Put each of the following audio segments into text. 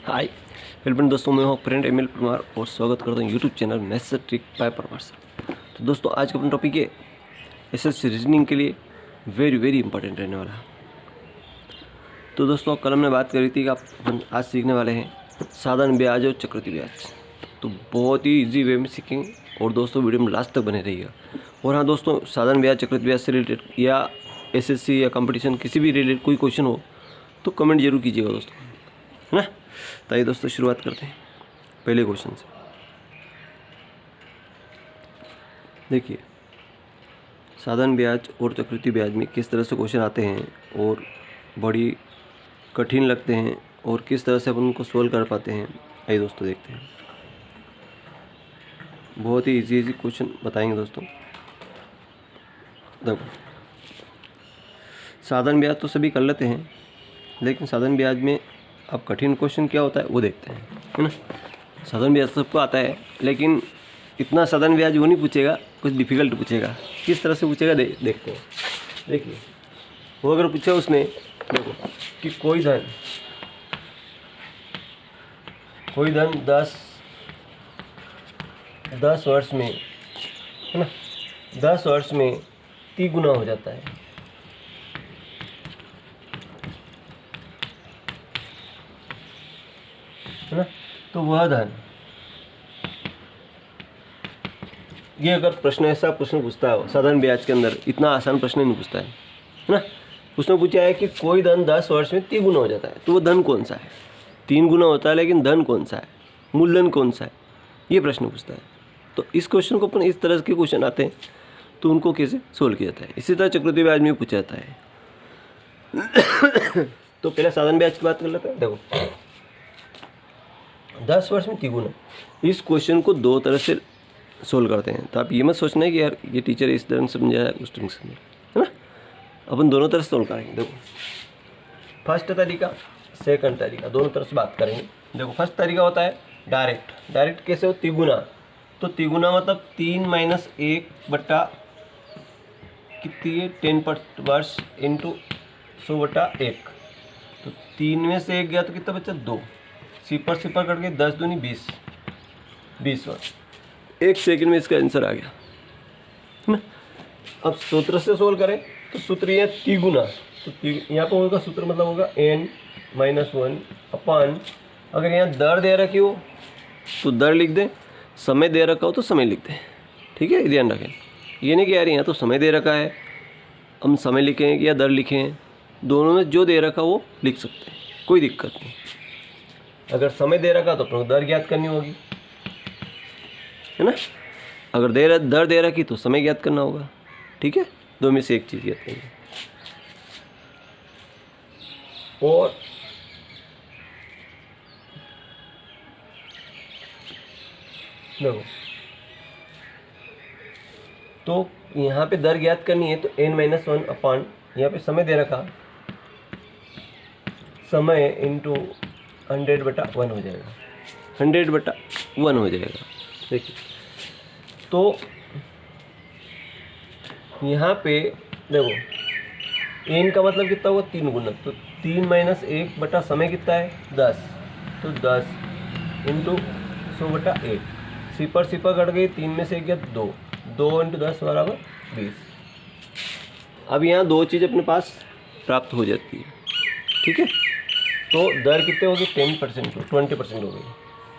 Hi welcome दोस्तों, मैं हूँ फ्रेंड एमएल परमार और स्वागत करता हूँ YouTube channel maths trick bye Parmar sir. तो दोस्तों आज का अपना टॉपिक है एसएससी रीजनिंग के लिए वेरी इंपॉर्टेंट रहने वाला है। तो दोस्तों कल हमने बात करी थी कि अपन आज सीखने वाले हैं साधारण ब्याज और चक्रवृद्धि ब्याज। तो बहुत ही इजी वे में सीखेंगे और दोस्तों वीडियो में लास्ट तक बने रहिएगा। और हाँ दोस्तों, साधारण ब्याज चक्रवृद्धि ब्याज से रिलेटेड या एसएससी या कंपटीशन किसी भी रिलेटेड कोई क्वेश्चन हो तो कमेंट जरूर कीजिएगा दोस्तों, है ना। तो आइए दोस्तों शुरुआत करते हैं पहले क्वेश्चन से। देखिए, साधारण ब्याज और चक्रवृद्धि ब्याज में किस तरह से क्वेश्चन आते हैं और बड़ी कठिन लगते हैं और किस तरह से अपन उनको सोल्व कर पाते हैं, आइए दोस्तों देखते हैं। बहुत ही इजी क्वेश्चन बताएंगे दोस्तों। देखो, साधारण ब्याज तो सभी कर लेते हैं, लेकिन साधारण ब्याज में अब कठिन क्वेश्चन क्या होता है वो देखते हैं, है ना। साधारण ब्याज सबको आता है, लेकिन इतना साधारण ब्याज वो नहीं पूछेगा, कुछ डिफ़िकल्ट पूछेगा। किस तरह से पूछेगा देखते हैं। देखिए, वो अगर पूछा उसने, देखो कि कोई धन 10 वर्ष में, है ना, 10 वर्ष में 3 गुना हो जाता है, है ना। तो वह धन, ये अगर प्रश्न ऐसा प्रश्न पूछता है साधारण ब्याज के अंदर, इतना आसान प्रश्न नहीं पूछता है ना। उसने पूछा है कि कोई धन 10 वर्ष में 3 गुना हो जाता है, तो वो धन कौन सा है। 3 गुना होता है, लेकिन धन कौन सा है, मूलधन कौन सा है, ये प्रश्न पूछता है। तो इस क्वेश्चन को अपन, इस तरह के क्वेश्चन आते हैं तो उनको कैसे सोल्व किया जाता है। इसी तरह चक्रवृद्धि ब्याज में पूछा जाता है। तो पहले साधारण ब्याज की बात कर लेते हैं। देखो, 10 वर्ष में 3 गुना, इस क्वेश्चन को 2 तरह से सोल्व करते हैं। तो आप ये मत सोचना है कि यार ये टीचर इस तरह से समझाया उस तरह से समझाया, है ना। अपन दोनों तरह से सोल्व करेंगे। देखो, फर्स्ट तरीका, सेकंड तरीका, दोनों तरह से बात करेंगे। देखो, फर्स्ट तरीका होता है डायरेक्ट कैसे हो, तिगुना। तो तिगुना मतलब 3 - 1 बटा कितनी है, 10 वर्ष इंटू 100/1। तो 3 में से 1 गया तो कितना बचा, 2। सिपर करके 10 दूनी 20 वर्ष। 1 सेकंड में इसका आंसर आ गया, है ना। अब सूत्र से सोल्व करें तो सूत्र ये तिगुना। तो यहाँ पर होगा सूत्र, मतलब होगा n-1 अपान, अगर यहाँ दर दे रखी हो तो दर लिख दें, समय दे रखा हो तो समय लिख दें। ठीक है, ध्यान रखें। ये नहीं कि यार यहाँ तो समय दे रखा है हम समय लिखें या दर लिखें, दोनों में जो दे रखा वो लिख सकते हैं, कोई दिक्कत नहीं। अगर समय दे रखा तो अपने दर ज्ञात करनी होगी, है ना। अगर दर दे रखी तो समय ज्ञात करना होगा। ठीक है, दो में से एक चीज़ ज्ञात करेंगे। और देखो, तो यहाँ पे दर ज्ञात करनी है तो n-1 अपान, यहाँ पे समय दे रखा, समय इंटू 100/1 हो जाएगा, 100/1 हो जाएगा। देखिए, तो यहाँ पे देखो, n का मतलब कितना होगा, 3 गुना। तो 3 - 1 बटा समय कितना है, 10। तो 10 इंटू 100/1। सिपर कट गई, 3 में से 1 गया 2 × 10 बराबर 20। अब यहाँ 2 चीज़ अपने पास प्राप्त हो जाती है। ठीक है, तो दर कितने हो गई, 10% 20% हो गई।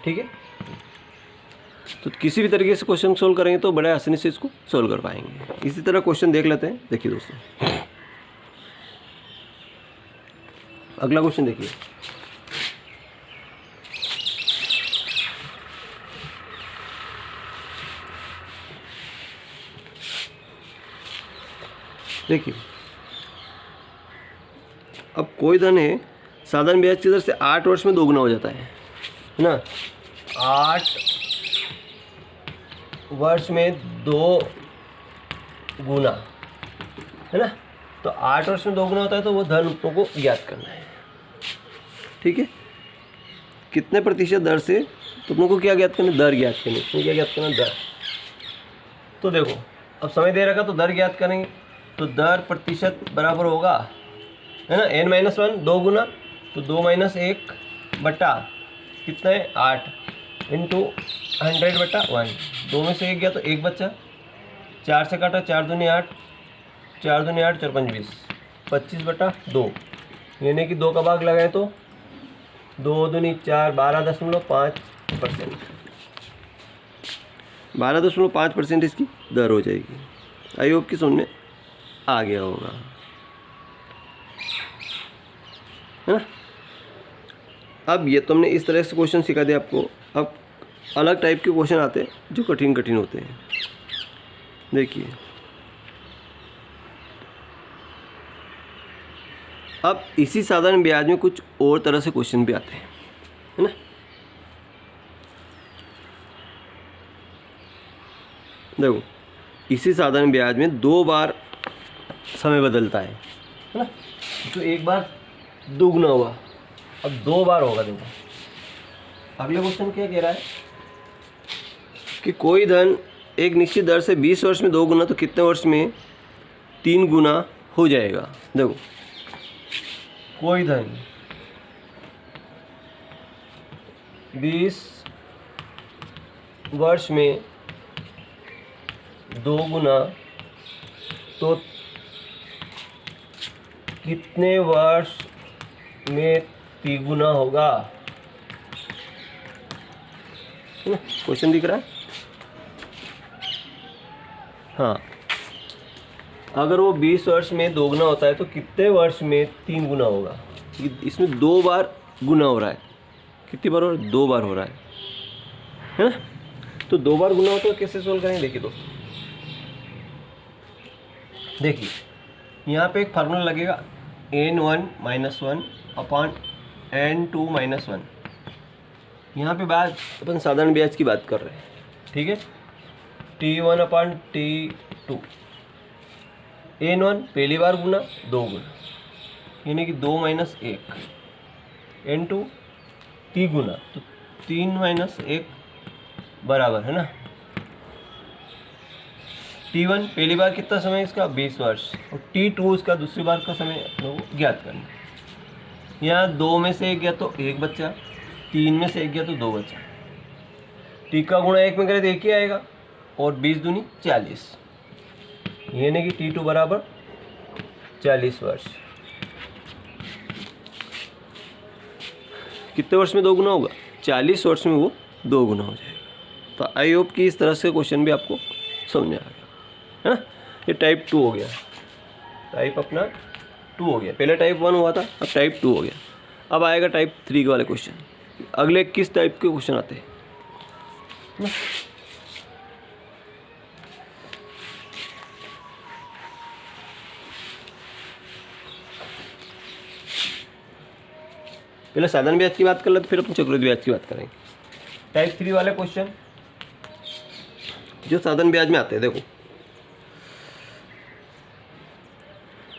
ठीक है, तो किसी भी तरीके से क्वेश्चन सोल्व करेंगे तो बड़े आसानी से इसको सोल्व कर पाएंगे। इसी तरह क्वेश्चन देख लेते हैं। देखिए दोस्तों, अगला क्वेश्चन देखिए। देखिए, अब कोई धन है, साधारण ब्याज की दर से 8 वर्ष में 2 गुना हो जाता है ना। 8 वर्ष में 2 गुना, है ना। तो 8 वर्ष में 2 गुना होता है, तो वो धन को ज्ञात करना है। ठीक है, कितने प्रतिशत दर से, तो तुमको क्या ज्ञात करना है, दर ज्ञात करनी है। क्या ज्ञात करना, दर। तो देखो, अब समय दे रखा तो दर ज्ञात करेंगे, तो दर प्रतिशत बराबर होगा है ना। n माइनस 1 2 गुना, तो 2 माइनस 1 बटा कितना है 8 इंटू 100 बटा 1, 2 में से 1 गया तो 1 बचा, 4 से काटा 4 दूनी 8, 4 दूनी 8 4 5 20, 25 बटा 2, यानी कि 2 का भाग लगाए तो 2 दूनी 4 12.5%, 12.5% इसकी दर हो जाएगी। आई होप कि समझ में आ गया होगा, है ना। अब ये तुमने इस तरह से क्वेश्चन सिखा दिया आपको। अब अलग टाइप के क्वेश्चन आते हैं जो कठिन कठिन होते हैं। देखिए अब इसी साधारण ब्याज में कुछ और तरह से क्वेश्चन भी आते हैं, है ना। देखो इसी साधारण ब्याज में 2 बार समय बदलता है ना। तो एक बार दोगुना हुआ, अब 2 बार होगा। देखो अगला क्वेश्चन क्या कह रहा है कि कोई धन एक निश्चित दर से 20 वर्ष में 2 गुना, तो कितने वर्ष में 3 गुना हो जाएगा। देखो कोई धन 20 वर्ष में 2 गुना, तो कितने वर्ष में 3 गुना होगा। क्वेश्चन दिख रहा है। हाँ, अगर वो 20 वर्ष में 2 गुना होता है तो कितने वर्ष में 3 गुना होगा। इसमें 2 बार गुना हो रहा है। कितनी बार हो रहा है? 2 बार हो रहा है ना। तो 2 बार गुना हो तो कैसे सोल्व करेंगे। देखिए दोस्तों, देखिए यहाँ पे एक फार्मूला लगेगा n1 minus 1 upon n2 minus 1। यहाँ पे बात अपन साधारण ब्याज की बात कर रहे हैं, ठीक है। T1 अपॉन T2, n1 पहली बार गुना 2 गुना, यानी कि 2 माइनस 1, n2 3 गुना, तो 3 माइनस 1 बराबर, है ना। T1 पहली बार कितना समय इसका 20 वर्ष, और T2 इसका दूसरी बार का समय लोग ज्ञात करना। यहाँ 2 में से 1 गया तो 1 बच्चा, 3 में से 1 गया तो 2 बच्चा। T का गुणा 1 में करे तो 1 ही आएगा, और 20 दूनी 40, यानी कि T2 बराबर 40 वर्ष। कितने वर्ष में 2 गुना होगा? 40 वर्ष में वो 2 गुना हो जाएगा। तो आई होप कि इस तरह से क्वेश्चन भी आपको समझ में आ गया, है ना। ये टाइप 2 हो गया, टाइप अपना 2 हो गया। पहले टाइप 1 हुआ था, अब टाइप 2 हो गया। अब आएगा टाइप 3 वाले क्वेश्चन। अगले किस टाइप के क्वेश्चन आते हैं ना? पहले साधारण ब्याज की बात कर लेते, फिर अपन चक्रवृद्धि ब्याज की बात करेंगे। टाइप 3 वाले क्वेश्चन जो साधारण ब्याज में आते हैं, देखो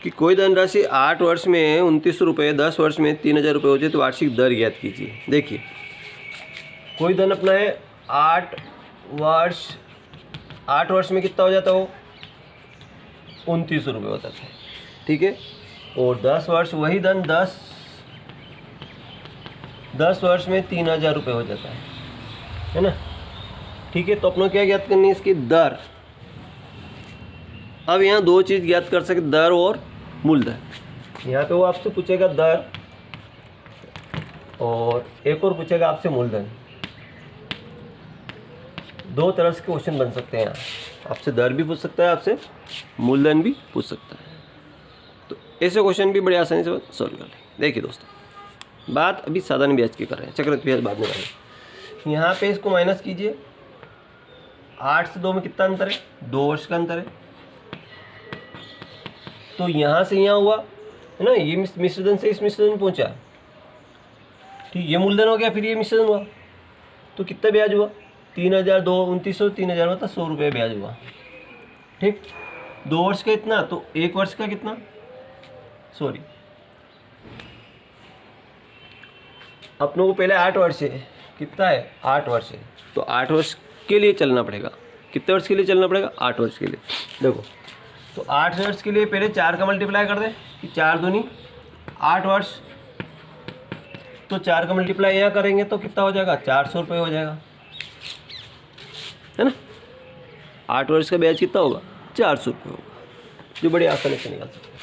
कि कोई धनराशि 8 वर्ष में 2900 रुपये, 10 वर्ष में 3000 रुपये हो जाए तो वार्षिक दर ज्ञात कीजिए। देखिए कोई धन अपना है 8 वर्ष में कितना हो जाता हो 2900 रुपये होता है, ठीक है। और 10 वर्ष वही धन 10 वर्ष में 3000 रुपये हो जाता है ना, ठीक है। तो अपनों क्या ज्ञात करनी है, इसकी दर। अब यहाँ 2 चीज़ ज्ञात कर सकते, दर और मूलधन। यहाँ पे वो आपसे पूछेगा दर, और एक और पूछेगा आपसे मूलधन। 2 तरह से क्वेश्चन बन सकते हैं यहाँ। आपसे दर भी पूछ सकता है, आपसे मूलधन भी पूछ सकता है। तो ऐसे क्वेश्चन भी बड़ी आसानी से सॉल्व कर लें। देखिए दोस्तों, बात अभी साधारण ब्याज की कर रहे हैं, चक्रवृद्धि ब्याज बाद में करेंगे। यहाँ पे इसको माइनस कीजिए। 8 से 2 में कितना अंतर है? 2 वर्ष का अंतर है। तो यहाँ से यहाँ हुआ, है ना, ये मिश्रधन से इस मिश्रधन पहुँचा, ठीक। ये मूलधन हो गया, फिर ये मिश्रधन हुआ, तो कितना ब्याज हुआ? 3000, 2900, 3000 मतलब 100 रुपये ब्याज हुआ, ठीक। 2 वर्ष का इतना, तो 1 वर्ष का कितना, सॉरी अपनों को पहले 8 वर्ष है, कितना है 8 वर्ष है, तो 8 वर्ष के लिए चलना पड़ेगा। कितने वर्ष के लिए चलना पड़ेगा? 8 वर्ष के लिए। देखो तो 8 वर्ष के लिए पहले 4 का मल्टीप्लाई कर दें कि 4 दूनी 8 वर्ष, तो 4 का मल्टीप्लाई यहाँ करेंगे तो कितना हो जाएगा, 400 रुपये हो जाएगा, है ना। 8 वर्ष का ब्याज कितना होगा, 400 रुपये होगा, जो बड़ी आसानी से निकाल सकते हैं।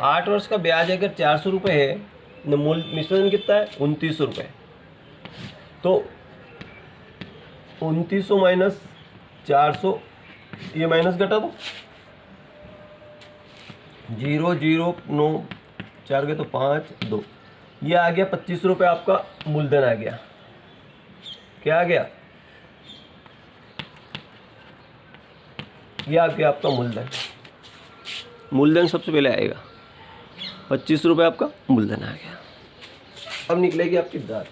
8 वर्ष का ब्याज अगर 400 रुपये है, मूल मिश्रण कितना है 2900 रुपये, तो 2900 माइनस 400, ये माइनस घटा दो, 0 0 9 4 गए तो 5 2, ये आ गया 25 रुपये आपका मूलधन आ गया। क्या आ गया, ये आ गया आपका मूलधन। मूलधन सबसे पहले आएगा, 25 रुपये आपका मूलधन आ गया। अब निकलेगी आपकी दर,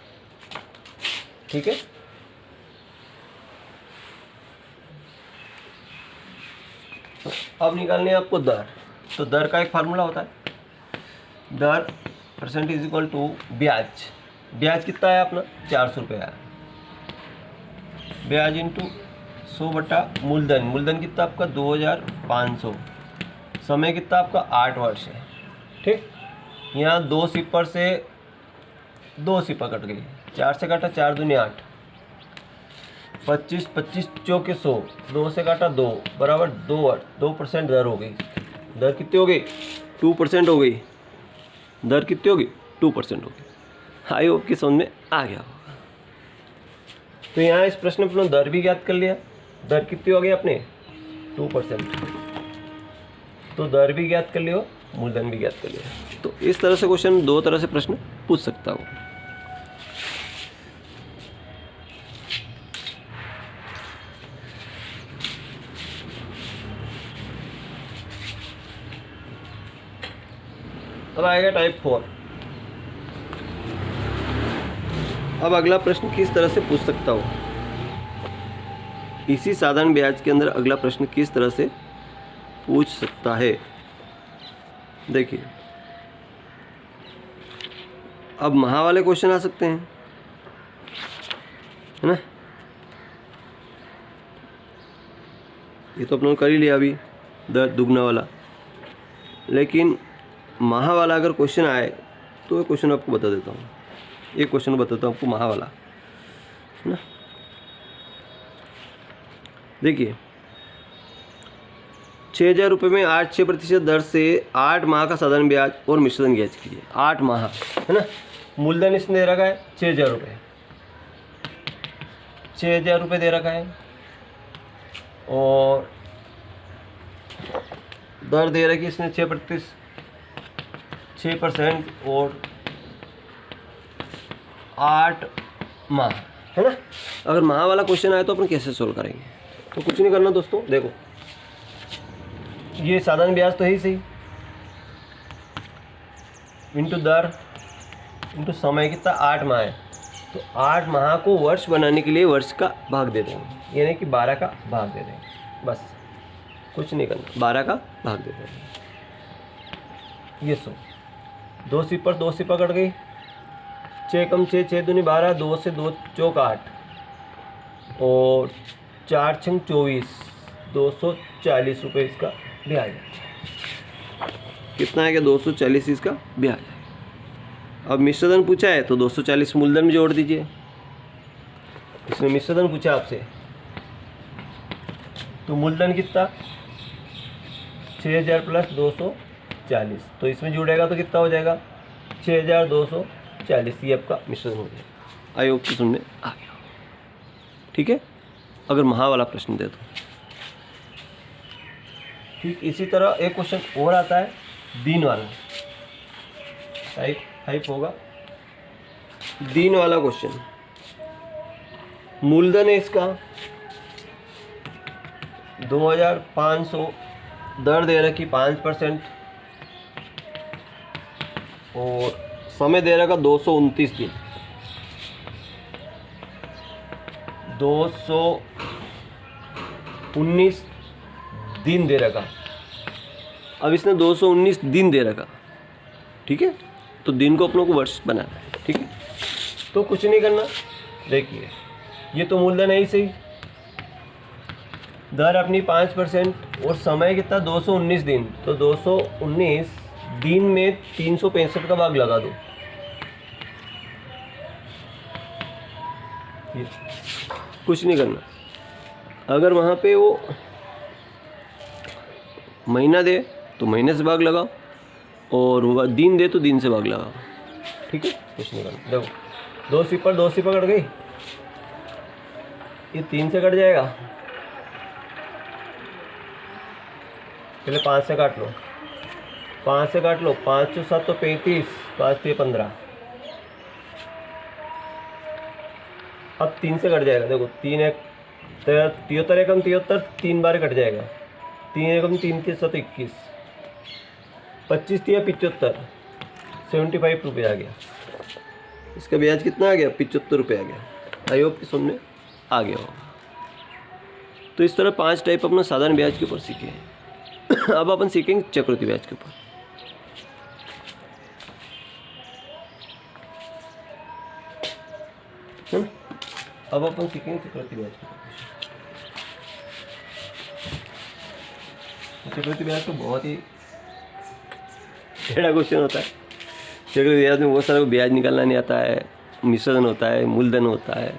ठीक है। अब निकालनी है आपको दर, तो दर का एक फार्मूला होता है, दर % इज इक्वल टू ब्याज। ब्याज कितना है अपना 400 रुपये है, ब्याज इंटू 100 बटा मूलधन, मूलधन कितना आपका 2500, समय कितना आपका 8 वर्ष है, ठीक। यहाँ 2 सिपर से 2 सिपर कट गई, 4 से काटा 4 दूनी 8, 25 25 चौके 100, 2 से काटा 2 बराबर 2% दर हो गई। दर कितनी हो गई, 2% हो गई। दर कितनी होगी, 2% होगी। आई होप कि समझ में आ गया होगा। तो यहाँ इस प्रश्न में अपना दर भी ज्ञात कर लिया। दर कितनी हो गई अपने 2%, तो दर भी ज्ञात कर लियो, मूलधन भी ज्ञात कर लिया। तो इस तरह से क्वेश्चन 2 तरह से प्रश्न पूछ सकता हूँ। अब आएगा टाइप 4। अब अगला प्रश्न किस तरह से पूछ सकता हूँ, इसी साधारण ब्याज के अंदर अगला प्रश्न किस तरह से पूछ सकता है। देखिए, अब महा वाले क्वेश्चन आ सकते हैं, है ना। ये तो अपने कर ही लिया अभी, दर दुगना वाला। लेकिन महा वाला अगर क्वेश्चन आए तो ये क्वेश्चन आपको बता देता हूँ, एक क्वेश्चन बताता हूँ आपको महा वाला, है ना। देखिए, 6000 रुपये में 8.6% दर से 8 माह का साधारण ब्याज और मिश्रण ब्याज कीजिए। 8 माह, है ना। मूलधन इसने दे रखा है 6000 रुपये, 6000 रुपये दे रखा है, और दर दे रखी इसने 6% और 8 माह, है ना। अगर माह वाला क्वेश्चन आए तो अपन कैसे सोल्व करेंगे, तो कुछ नहीं करना दोस्तों। देखो, ये साधारण ब्याज तो है ही सही, इंटू दर इंटू समय कितना 8 माह है, तो 8 माह को वर्ष बनाने के लिए वर्ष का भाग दे देंगे, यानी कि 12 का भाग दे देंगे, बस कुछ नहीं करना, 12 का भाग दे देंगे। ये 100, 2 सिपर कट गई, 6 कम 6 6 दूनी 12, 2 से 2 चौक 8, और 4 छंग 24, 240 रुपये इसका ब्याज है। कितना आएगा 240 इसका ब्याज है। अब मिश्रधन पूछा है तो 240 मूलधन में जोड़ दीजिए। इसमें मिश्रधन पूछा आपसे, तो मूलधन कितना 6000 प्लस 240, तो इसमें जुड़ेगा तो कितना हो जाएगा 6240। ये आपका मिश्रधन हो जाएगा। आई होप की समझ में आ गया, ठीक है। अगर महा वाला प्रश्न दे दो, ठीक। इसी तरह एक क्वेश्चन और आता है दिन वाला, टाइप होगा दिन वाला क्वेश्चन। मूलधन है इसका 2500, दर दे रखी 5%, और समय दे रखा 229 दिन, 219 दिन दे रखा। अब इसने 219 दिन दे रखा, ठीक है। तो दिन को अपनों को वर्ष बनाना है, ठीक है। तो कुछ नहीं करना, देखिए ये तो मूलधन है ही सही, दर अपनी 5% और समय कितना 219 दिन, तो 219 दिन में 365 का भाग लगा दो, ये कुछ नहीं करना। अगर वहाँ पे वो महीना दे तो महीने से भाग लगाओ, और वो दिन दे तो दिन से भाग लगाओ, ठीक है, कुछ नहीं करना। देखो 2 सिपर कट गई, ये 3 से कट जाएगा, पहले 5 से काट लो, 5 से काट लो, 5 × 7 तो 35, 5 × 15, अब 3 से कट जाएगा। देखो 3 1 73 एकम 73, 3 बार कट जाएगा, 3 एकम 3 3 7 21, 25 3 75, 75 रुपये आ गया। इसका ब्याज कितना आ गया? 75 रुपये आ गया। आई होप कि समझ में आ गया होगा। तो इस तरह 5 टाइप अपना साधारण ब्याज के ऊपर सीखे हैं। अब अपन सीखेंगे चक्रवृद्धि ब्याज के ऊपर। अब अपन सीखेंगे चक्रवृद्धि ब्याज के ऊपर। चक्रवृद्धि ब्याज तो बहुत ही टेढ़ा क्वेश्चन होता है। चक्रवृद्धि ब्याज में बहुत सारा ब्याज निकालना नहीं आता है, मिश्रण होता है, मूलधन होता है,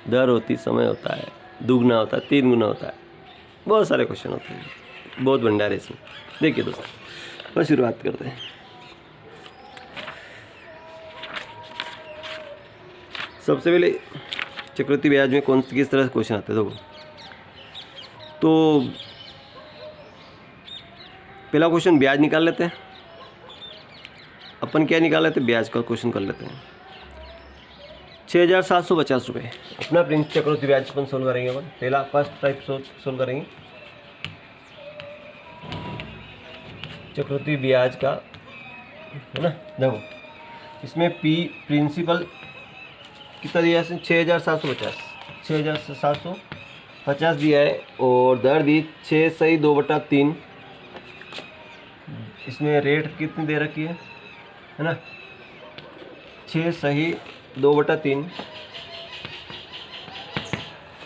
दर होती, समय होता है, दुगना होता है, 3 गुना होता है, बहुत सारे क्वेश्चन होते हैं, बहुत भंडार है इसमें। देखिए दोस्तों, बस शुरुआत करते हैं। सबसे पहले चक्रवृद्धि ब्याज में किस तरह से क्वेश्चन आते हैं देखो। तो पहला क्वेश्चन ब्याज निकाल लेते हैं अपन। क्या निकाल लेते हैं? ब्याज का क्वेश्चन कर लेते हैं। 6,750 रुपये अपना प्रिंस चक्रवृद्धि ब्याज अपन सोल्व करेंगे। अपन पहला फर्स्ट टाइप सोल्व करेंगे चक्रवृद्धि ब्याज का, है ना। देखो इसमें पी प्रिंसिपल कितना दिया है? 6,750, 6,750 दिया है, और दर दी 6 सही 2/3। इसमें रेट कितनी दे रखी है ना, 6 सही 2/3,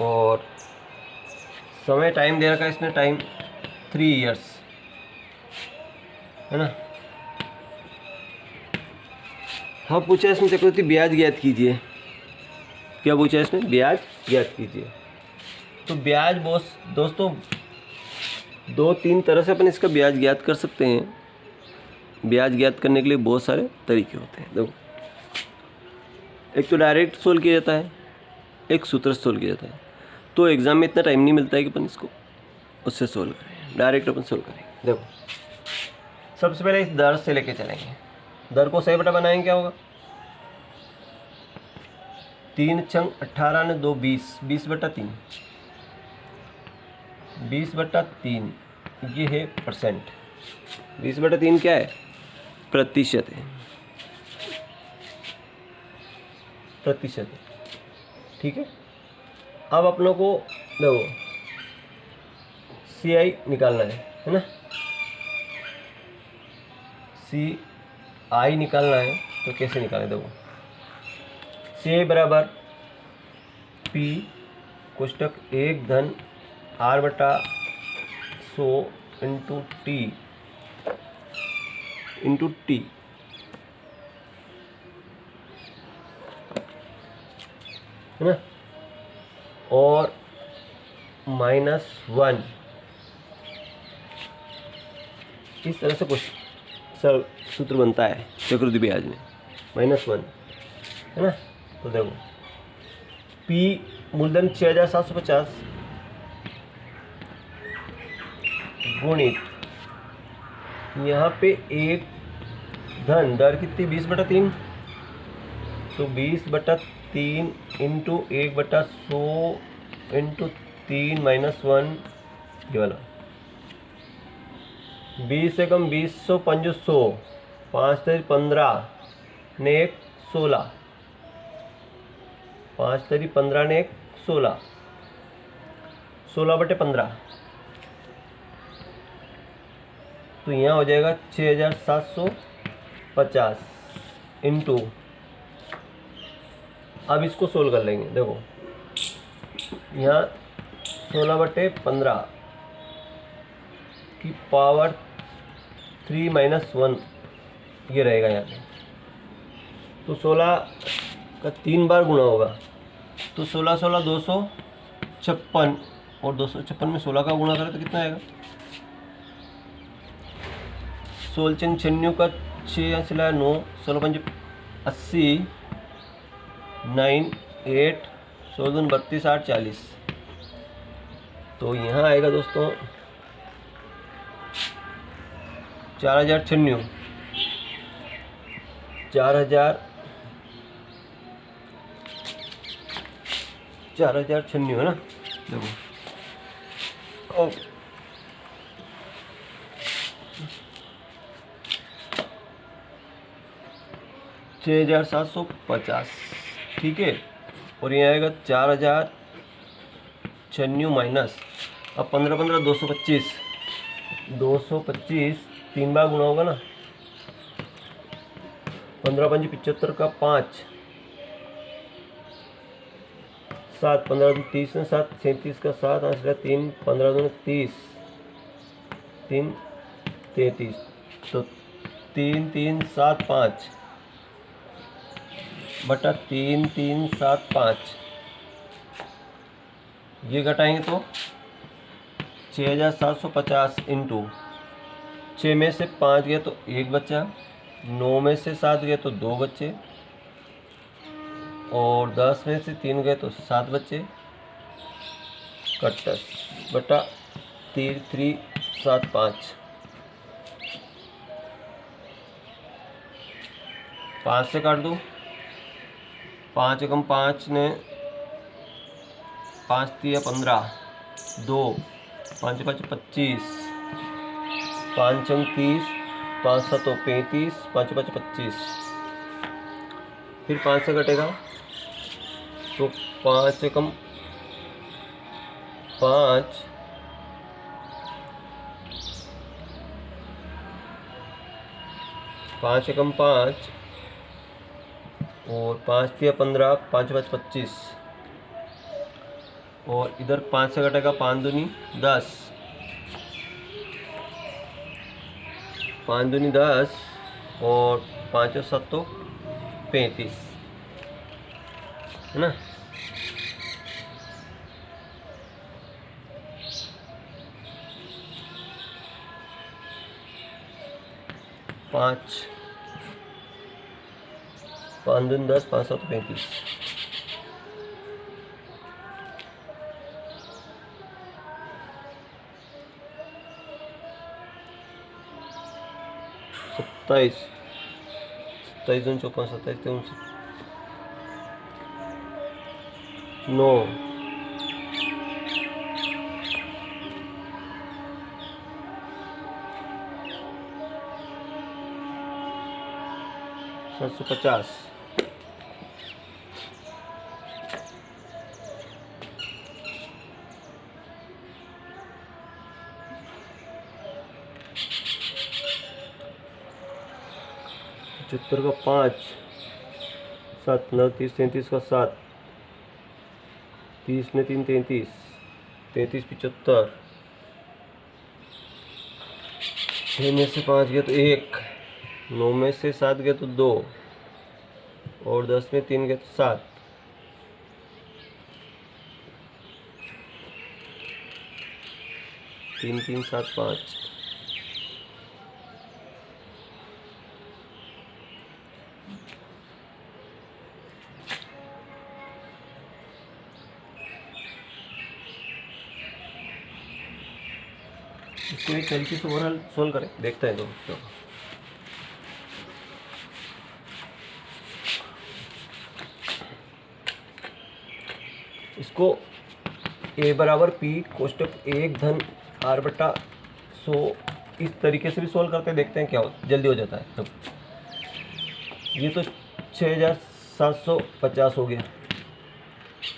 और समय टाइम दे रखा है इसमें, टाइम 3 इयर्स, है ना। हाँ पूछा इसमें चक्रवृद्धि ब्याज ज्ञात कीजिए। क्या पूछा इसमें? ब्याज ज्ञात कीजिए। तो ब्याज दोस्तों 2-3 तरह से अपन इसका ब्याज ज्ञात कर सकते हैं। ब्याज ज्ञात करने के लिए बहुत सारे तरीके होते हैं। देखो एक तो डायरेक्ट सोल्व किया जाता है, एक सूत्र से सोल्व किया जाता है। तो एग्ज़ाम में इतना टाइम नहीं मिलता है कि अपन इसको उससे सोल्व करें, डायरेक्ट अपन सोल्व करेंगे। देखो सबसे पहले इस दर से लेके चलेंगे। दर को सही बटा बनाएंगे, क्या होगा? 3 छंग 18 ने 2 20, 20/3, 20/3 ये है परसेंट। 20/3 क्या है? प्रतिशत है, प्रतिशत है, ठीक है। अब अपनों को देखो CI निकालना है ना, CI निकालना है। तो कैसे निकालें? देखो CI बराबर P कोष्टक 1 धन R/100 इंटू T, है ना, और -1। इस तरह से कुछ सूत्र बनता है चक्रवृद्धि ब्याज में, -1, है ना। तो देखो P मूलधन 6,750 गुणित यहाँ पे 1 धन, दर कितनी? 20/3, तो 20/3 इंटू 1/100 इंटू 3 -1, ये वाला 20 से कम 20 100 500, 5 तेरी 15 ने 1 16, 5 तेरी 15 ने 1 16, 16/15, तो यहाँ हो जाएगा 6,750 इंटू, अब इसको सोल्व कर लेंगे। देखो यहाँ 16/15 की पावर 3 - 1 ये रहेगा यहाँ पे। तो 16 का 3 बार गुणा होगा, तो 16 16 256, और 256 में 16 का गुणा करें तो कितना आएगा? 16 चंग 96 का 6 चला 9, 16 पंज 80, 9 8, 16 दून 32, 8 40। तो यहाँ आएगा दोस्तों 4096, 4096 है ना। देखो ओके, 6750, ठीक है। और ये आएगा 4096 माइनस, अब 15 15 225, 225 3 बार गुणा होगा ना, 15 पंज 75 का 5, 7 15 दून 30 में 7, 37 का 7, 8 3, 15 दून 30, 3 33, तो 3 3 7 5 बटा 3 3 7 5, ये घटाएंगे तो 6750 इंटू 6 में से 5 गया तो 1 बचा, 9 में से 7 गए तो 2 बच्चे, और 10 में से 3 गए तो 7 बच्चे, कट 10 बटा 3375। 5 से काट दो, 5 एकम 5 ने 5 3 15, 2 5 5 25, 5 अंक 30, 5 7 35, 5 5 25, फिर 5 से कटेगा तो 5 एकम 5, 5 एकम 5, और 5 3 15, 5 5 25, और इधर 5 से कटेगा 5 दूनी 10, 5 दूनी 10, और 5 और 7 तो 35, है ना। पाँच 5 दूनी 10, 5 7 35, 27, 27 दूनी 54, 27 53, 9, 750, पचहत्तर का 5, 7 9 30, 37 का 7, 30 में 3 33, 33 75, 6 में से 5 गया तो 1, 9 में से 7 गया तो 2, और 10 में 3 गया तो 7, 3 3 7 5, इसको एक तरीके से ओवरऑल सोल्व करें, देखते हैं दोस्तों। इसको a बराबर p कोष्टक 1 धन r बटा 100 इस तरीके से भी सोल्व करते हैं, देखते हैं क्या हो, जल्दी हो जाता है। तो ये तो 6750 हो गया,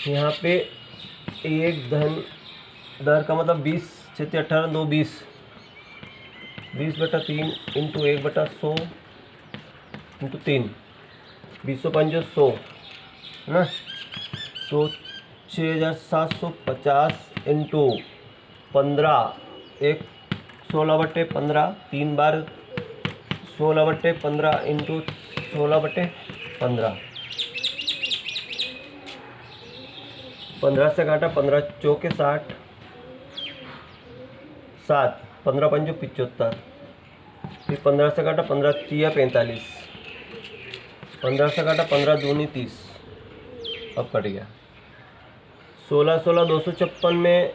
यहाँ पे 1 धन दर का मतलब 20 6 18 2 20, 20 बटा 3 इंटू 1 बटा 100 इंटू 3, 20 5 100 है ना। तो 6750 इंटू 15, एक 16 बटे 15, 3 बार 16/15 इंटू 16/15, 15 से काटा, 15 चौके 60, 7, 15 पंजो 75, फिर 15 से काटा, 15 तिया 45, 15 से काटा, 15 दूनी 30, अब कट गया। 16 16 256 में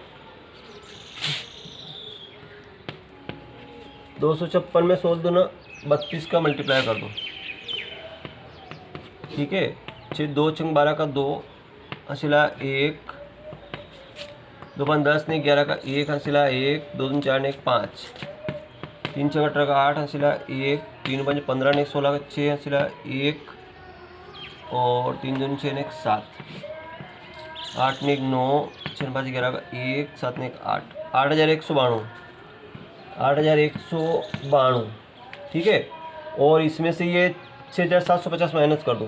16 दूना 32 का मल्टीप्लाई कर दो, ठीक है। 6 2 6 12 का 2 हंसिला 1, 2 5 10 नहीं 11 का 1 हंसिला 1, 2 2 4 1 5, 3 6 18 का 8 हंसिला 1, 3 5 15 नहीं 16 का 6 हंसिला 1, और 3 2 6 1 7, 8 1 9, 6 5 11 का 1, 7 1 8, 8192, 8192, ठीक है। और इसमें से ये 6750 माइनस कर दो,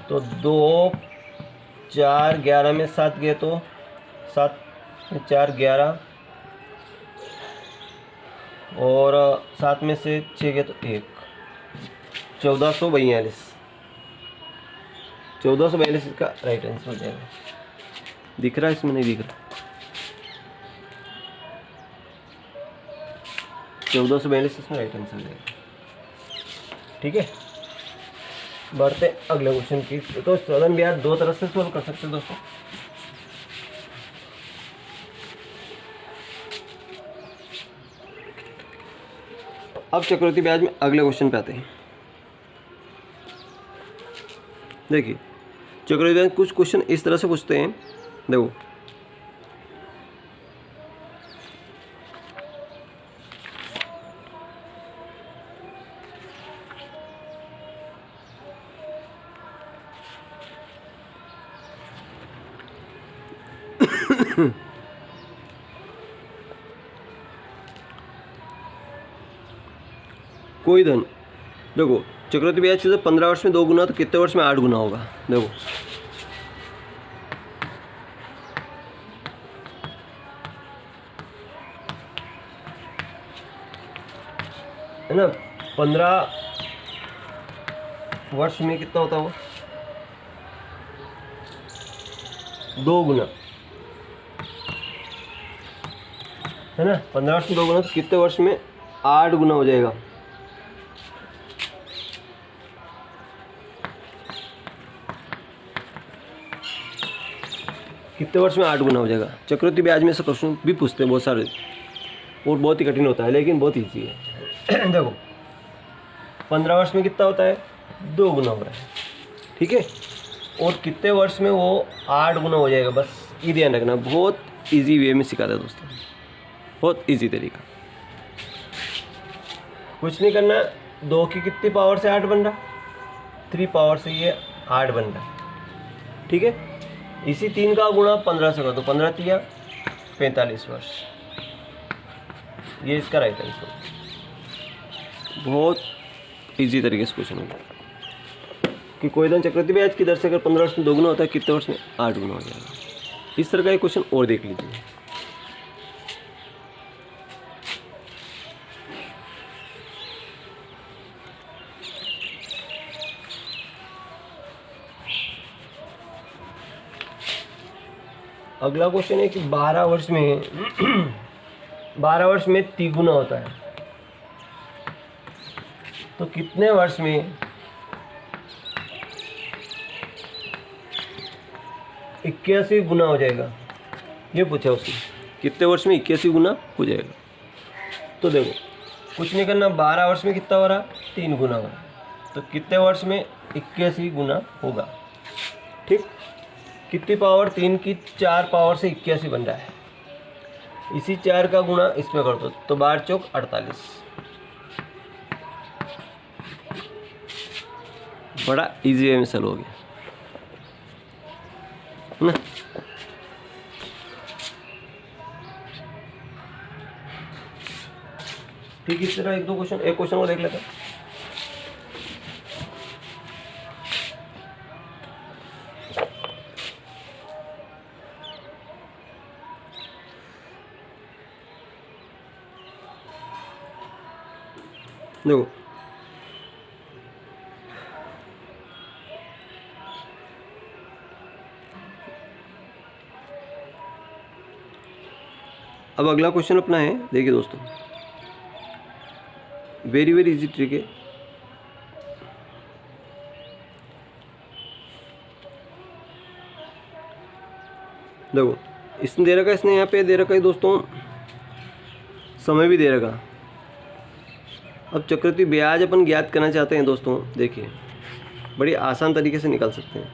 तो 2 4 11 में 7 गए तो 7 में 4 11, और 7 में से 6 गए तो 1, 1442, 1442 इसका राइट आंसर हो जाएगा। दिख रहा है इसमें? नहीं दिख रहा। 1442 इसमें राइट आंसर हो जाएगा, ठीक है। बढ़ते अगले क्वेश्चन की। तो सदन ब्याज दो तरह से सोल्व कर सकते हैं दोस्तों। अब चक्रवृद्धि ब्याज में अगले क्वेश्चन पे आते हैं। देखिए चक्रवृद्धि ब्याज कुछ क्वेश्चन इस तरह से पूछते हैं, देखो कोई धन, देखो चक्रवृद्धि ब्याज से 15 वर्ष में 2 गुना तो कितने वर्ष में 8 गुना होगा। देखो है ना, 15 वर्ष में कितना होता होगा 2 गुना, है ना। 15 वर्ष में 2 गुना तो कितने वर्ष में 8 गुना हो जाएगा। कितने वर्ष में 8 गुना हो जाएगा। चक्रवृद्धि ब्याज में से क्वेश्चन भी पूछते हैं बहुत सारे, और बहुत ही कठिन होता है लेकिन बहुत ईजी है। देखो 15 वर्ष में कितना होता है 2 गुना हो रहा है, ठीक है। और कितने वर्ष में वो 8 गुना हो जाएगा, बस ये ध्यान रखना। बहुत ईजी वे में सिखाता है दोस्तों, बहुत ईजी तरीका। कुछ नहीं करना, 2 की कितनी पावर से 8 बन रहा, 3 पावर से ये 8 बन रहा, ठीक है। इसी 3 का गुणा 15 से कर दो, 15 तिया 45 वर्ष, ये इसका राइट आंसर। बहुत इजी तरीके से क्वेश्चन होगा कि कोई धन चक्रवृद्धि ब्याज की दर से अगर 15 वर्ष में 2 गुना होता है कितने वर्ष में 8 गुना हो जाएगा। इस तरह का एक क्वेश्चन और देख लीजिए। अगला क्वेश्चन है कि 12 वर्ष में 12 वर्ष में 3 गुना होता है तो कितने वर्ष में 81 गुना हो जाएगा, ये पूछा उसने। कितने वर्ष में 81 गुना हो जाएगा। तो देखो कुछ नहीं करना, 12 वर्ष में कितना हो रहा 3 गुना हो रहा, तो कितने वर्ष में 81 गुना होगा, ठीक। कितनी पावर 3 की 4 पावर से 81 बन रहा है, इसी 4 का गुणा इसमें कर दो तो 12 चौक 48। बड़ा इजी वे में सॉल्व हो गया ना। ठीक, इस तरह एक क्वेश्चन और देख लेते हैं। देखो अब अगला क्वेश्चन अपना है, देखिए दोस्तों, वेरी वेरी इजी ट्रिक है। देखो इसने दे रखा, इसने यहाँ पे दे रखा है दोस्तों, समय भी दे रखा। अब चक्रवृद्धि ब्याज अपन ज्ञात करना चाहते हैं दोस्तों, देखिए बड़ी आसान तरीके से निकाल सकते हैं।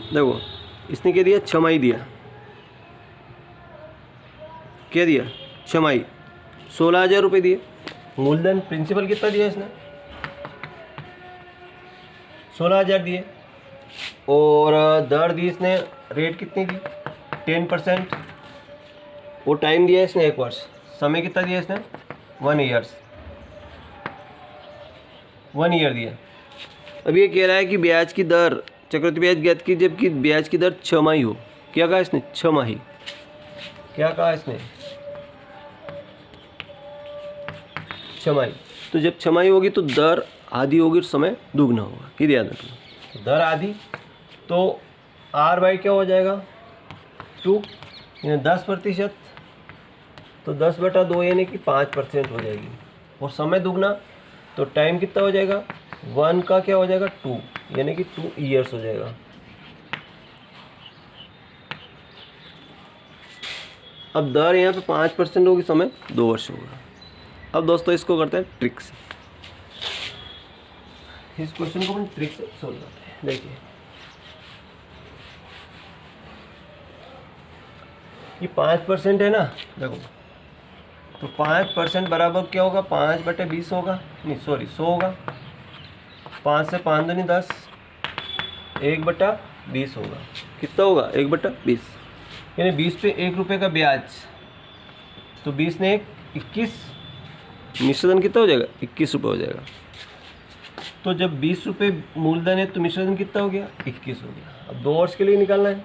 देखो इसने क्या दिया, छमाही दिया, क्या दिया, छमाही 16,000 रुपये दिए। मूलधन प्रिंसिपल कितना दिया इसने, 16,000 दिए। और दर दी इसने, रेट कितनी दी, 10%। और टाइम दिया इसने 1 वर्ष। समय कितना दिया इसने, 1 ईयर दिया। अब ये कह रहा है कि ब्याज की दर, चक्रवृद्धि ब्याज ज्ञात की जबकि ब्याज की दर छमाही हो। क्या कहा इसने, छमाही। क्या कहा इसने, छमाही। तो जब छमाही होगी तो दर आधी होगी और समय दुगना होगा, ये याद रखना। दर आधी तो R बाई क्या हो जाएगा, 2 यानी 10%। तो 10/2 यानी कि 5% हो जाएगी। और समय दुगना तो टाइम कितना हो जाएगा, 1 का क्या हो जाएगा, 2 यानी कि 2 ईयर्स हो जाएगा। अब दर यहाँ पे 5% होगी, समय 2 वर्ष होगा। अब दोस्तों इसको करते हैं ट्रिक से, इस क्वेश्चन को हम ट्रिक से सोल्व करते हैं। देखिए ये 5% है ना, देखो तो 5% बराबर क्या होगा, 5/20 होगा, नहीं सॉरी 100 होगा। 5 से 5 दूनी 10, 1/20 होगा। कितना होगा, 1/20 यानी 20 पे 1 रुपये का ब्याज। तो 20 ने 21, मिश्रधन कितना हो जाएगा, 21 रुपये हो जाएगा। तो जब 20 रुपये मूलधन है तो मिश्रधन कितना हो गया, 21 हो गया। अब 2 वर्ष के लिए निकालना है,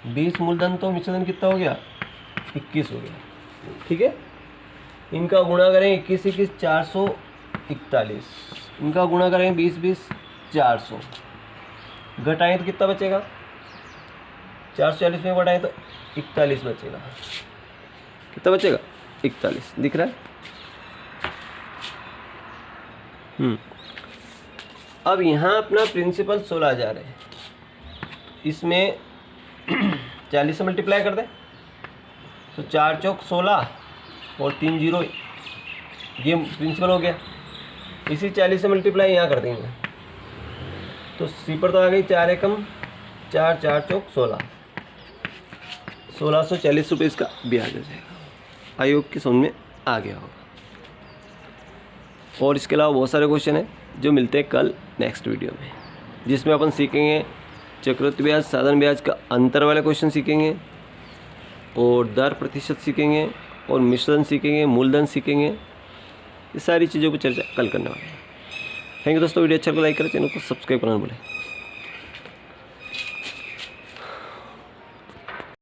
20 मूलधन तो मिश्रधन कितना हो गया, 21 हो गया। ठीक है, इनका गुणा करें 21 21 441, इनका गुणा करें 20 20 400, घटाएं तो कितना बचेगा, 440 में घटाएं तो 41 बचेगा। कितना बचेगा, 41 दिख रहा है। अब यहाँ अपना प्रिंसिपल 16,000 है, इसमें 40 से मल्टीप्लाई कर दें तो 4 चौक 16 और 3 0, ये प्रिंसिपल हो गया। इसी 40 से मल्टीप्लाई यहाँ कर देंगे तो सी पर तो आ गई 4 एकम 4, 4 चौक 16, 1640 रुपये इसका ब्याज हो जाएगा। आई होप की समझ में आ गया होगा। और इसके अलावा बहुत सारे क्वेश्चन हैं जो मिलते हैं कल नेक्स्ट वीडियो में, जिसमें अपन सीखेंगे चक्रवृद्धि ब्याज, साधारण ब्याज का अंतर वाले क्वेश्चन सीखेंगे, और दर प्रतिशत सीखेंगे, और मिश्रधन सीखेंगे, मूलधन सीखेंगे। ये सारी चीज़ों पर चर्चा कल करने वाले हैं। थैंक यू दोस्तों, वीडियो अच्छा लगा लाइक करें, चैनल को सब्सक्राइब करना भूलें।